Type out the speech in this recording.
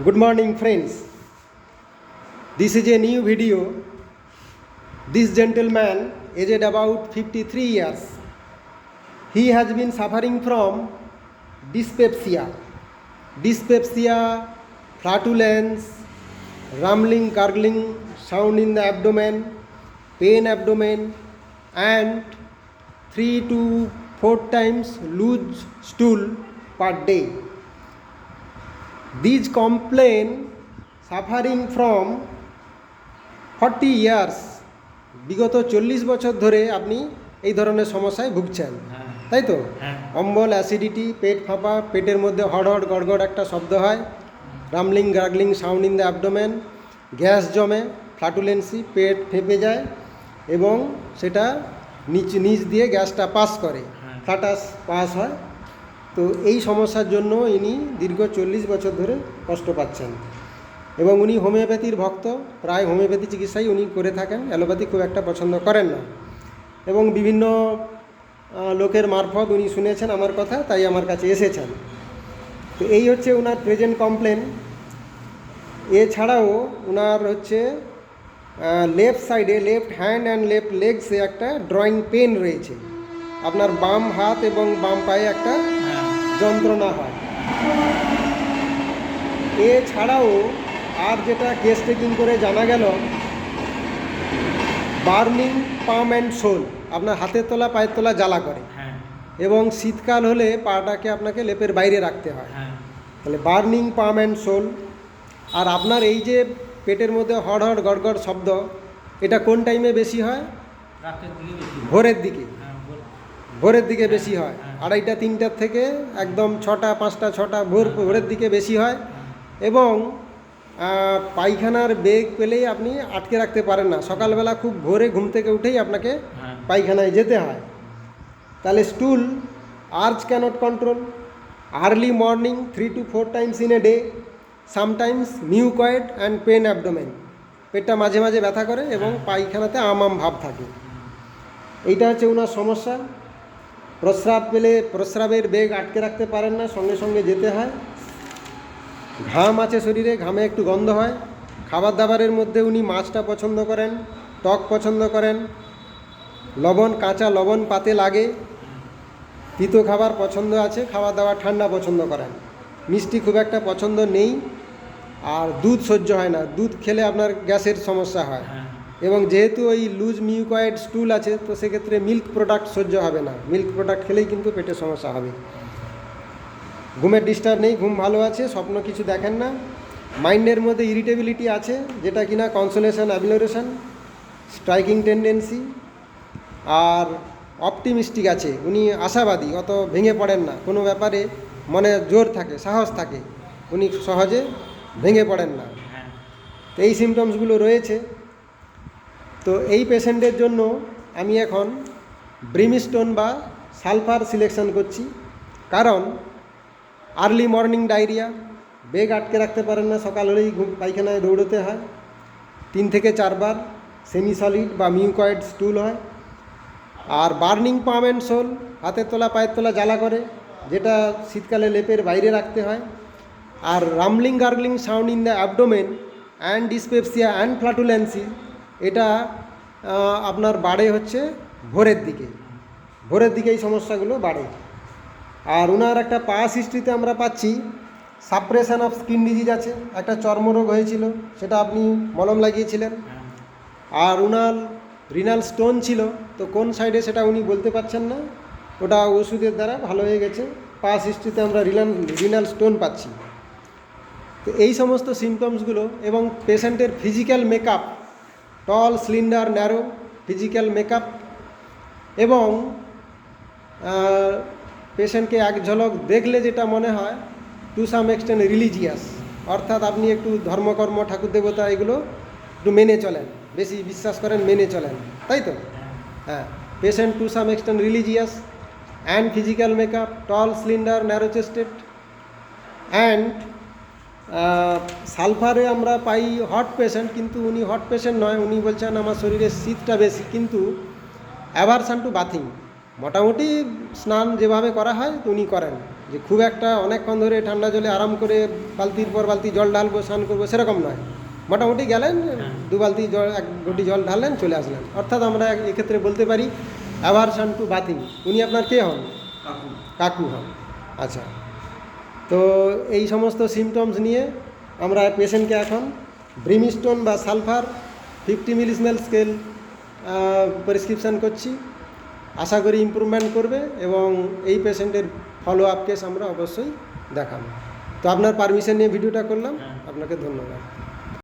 Good morning, friends. This is a new video. This gentleman, aged about 53 years, he has been suffering from dyspepsia, flatulence, rumbling, gurgling sound in the abdomen, pain abdomen, and 3 to 4 times loose stool per day. These complain suffering from 40 years, বিগত 40 বছর ধরে আপনি এই ধরনের সমস্যায় ভুগছেন, তাই তো? অম্বল, অ্যাসিডিটি, পেট ফাঁপা, পেটের মধ্যে হড়হড় গড়গড় একটা শব্দ হয়, rumbling gargling sound in the abdomen, gas জমে, ফ্ল্যাটুলেন্সি, পেট ফেঁপে যায় এবং সেটা নিচ দিয়ে গ্যাসটা পাস করে, ফ্ল্যাটাস পাস হয়। তো এই সমস্যার জন্য ইনি দীর্ঘ 40 বছর ধরে কষ্ট পাচ্ছেন এবং উনি হোমিওপ্যাথির ভক্ত, প্রায় হোমিওপ্যাথি চিকিৎসাই উনি করে থাকেন, অ্যালোপ্যাথি খুব একটা পছন্দ করেন না। এবং বিভিন্ন লোকের মারফত উনি শুনেছেন আমার কথা, তাই আমার কাছে এসেছেন। তো এই হচ্ছে ওনার প্রেজেন্ট কমপ্লেন। এছাড়াও ওনার হচ্ছে লেফট সাইডে, লেফট হ্যান্ড অ্যান্ড লেফট লেগসে একটা ড্রয়িং পেন রয়েছে। আপনার বাম হাত এবং বাম পায়ে একটা যন্ত্রণা হয়। এছাড়াও আর যেটা কেস টেকিং করে জানা গেল, বার্নিং পাম অ্যান্ড সোল, আপনার হাতের তলা পায়ের তলা জ্বালা করে এবং শীতকাল হলে পাটাকে আপনাকে লেপের বাইরে রাখতে হয়। তাহলে বার্নিং পাম অ্যান্ড সোল। আর আপনার এই যে পেটের মধ্যে হড়হড় গড়গড় শব্দ, এটা কোন টাইমে বেশি হয়? ভোরের দিকে। ভোরের দিকে বেশি হয়, 2:30 3টার থেকে একদম 6টা 5টা 6টা ভোরের দিকে বেশি হয়। এবং পায়খানার বেগ পেলেই আপনি আটকে রাখতে পারেন না, সকালবেলা খুব ভোরে ঘুম থেকে উঠেই আপনাকে পায়খানায় যেতে হয়। তাহলে stool urge can't control, early morning 3 to 4 times in a day, sometimes mucoid and pain abdomen, পেটটা মাঝে মাঝে ব্যথা করে এবং পায়খানাতে আম ভাব থাকে। এইটা হচ্ছে ওনার সমস্যা। প্রস্রাব পেলে প্রস্রাবের বেগ আটকে রাখতে পারেন না, সঙ্গে সঙ্গে যেতে হয়। ঘাম আছে শরীরে, ঘামে একটু গন্ধ হয়। খাবার দাবারের মধ্যে উনি মাছটা পছন্দ করেন, টক পছন্দ করেন, লবণ, কাঁচা লবণ পাতে লাগে। তিতো খাবার পছন্দ আছে, খাওয়া দাওয়া ঠান্ডা পছন্দ করেন। মিষ্টি খুব একটা পছন্দ নেই। আর দুধ সহ্য হয় না, দুধ খেলে আপনার গ্যাসের সমস্যা হয়। এবং যেহেতু ওই লুজ মিউকয়েড স্টুল আছে, তো সেক্ষেত্রে মিল্ক প্রোডাক্ট সহ্য হবে না, মিল্ক প্রোডাক্ট খেলেই কিন্তু পেটে সমস্যা হবে। ঘুমের ডিস্টার্ব নেই, ঘুম ভালো আছে, স্বপ্ন কিছু দেখেন না। মাইন্ডের মধ্যে ইরিটেবিলিটি আছে, যেটা কিনা কনসোলেশন অ্যাবিলোরেশন, স্ট্রাইকিং টেন্ডেন্সি। আর অপটিমিস্টিক আছে, উনি আশাবাদী, অত ভেঙে পড়েন না কোনো ব্যাপারে, মনে জোর থাকে, সাহস থাকে, উনি সহজে ভেঙে পড়েন না। তো এই সিমটমসগুলো রয়েছে। তো এই পেশেন্টের জন্য আমি এখন ব্রিমস্টোন বা সালফার সিলেকশন করছি, কারণ আর্লি মর্নিং ডায়রিয়া, বেগ আটকে রাখতে পারেন না, সকাল হলেই পায়খানায় দৌড়তে হয়, 3 থেকে 4 বার সেমি সলিড বা মিউকয়েড স্টুল হয়। আর বার্নিং পাম অ্যান্ড সোল, হাতের তলা পায়ের তলা জ্বালা করে, যেটা শীতকালে লেপের বাইরে রাখতে হয়। আর rumbling gargling sound in the abdomen and dyspepsia and flatulency, এটা আপনার বাড়ে হচ্ছে ভোরের দিকে এই সমস্যাগুলো বাড়ে। আর ওনার একটা পাস হিস্ট্রিতে আমরা পাচ্ছি সাপ্রেশন অফ স্কিন ডিজিজ আছে, একটা চর্মরোগ হয়েছিল, সেটা আপনি মলম লাগিয়েছিলেন। আর ওনার রিনাল স্টোন ছিল, তো কোন সাইডে সেটা উনি বলতে পারছেন না, ওটা ওষুধের দ্বারা ভালো হয়ে গেছে। পাস হিস্ট্রিতে আমরা রিনাল স্টোন পাচ্ছি। তো এই সমস্ত সিমটমসগুলো এবং পেশেন্টের physical makeup, tall, slender, narrow physical makeup, এবং পেশেন্টকে এক ঝলক দেখলে যেটা মনে হয় টু সাম এক্সটেন্ট রিলিজিয়াস, অর্থাৎ আপনি একটু ধর্মকর্ম, ঠাকুর দেবতা এগুলো একটু মেনে চলেন, বেশি বিশ্বাস করেন, মেনে চলেন, তাই তো? হ্যাঁ, patient to some extent religious and physical makeup, tall, slender, narrow chested. And সালফারে আমরা পাই হট পেশেন্ট, কিন্তু উনি হট পেশেন্ট নয়, উনি বলছেন আমার শরীরে শীতটা বেশি, কিন্তু অ্যাভারশন টু বাথিং, মোটামুটি স্নান যেভাবে করা হয় উনি করেন, যে খুব একটা অনেকক্ষণ ধরে ঠান্ডা জলে আরাম করে বালতির পর বালতি জল ঢালবো, স্নান করবো, সেরকম নয়। মোটামুটি গেলেন, 2 বালতি জল, 1 ঘটি জল ঢাললেন, চলে আসলেন। অর্থাৎ আমরা এক্ষেত্রে বলতে পারি অ্যাভারশন টু বাথিং। উনি আপনার কে হন? কাকু হন। আচ্ছা, তো এই সমস্ত সিমটমস নিয়ে আমরা পেশেন্টকে এখন ব্রিমস্টোন বা সালফার 50 মিলিস্মেল স্কেল প্রেসক্রিপশান করছি। আশা করি ইমপ্রুভমেন্ট করবে এবং এই পেশেন্টের ফলো আপ কেস আমরা অবশ্যই দেখাবো। তো আপনার পারমিশন নিয়ে ভিডিওটা করলাম, আপনাকে ধন্যবাদ।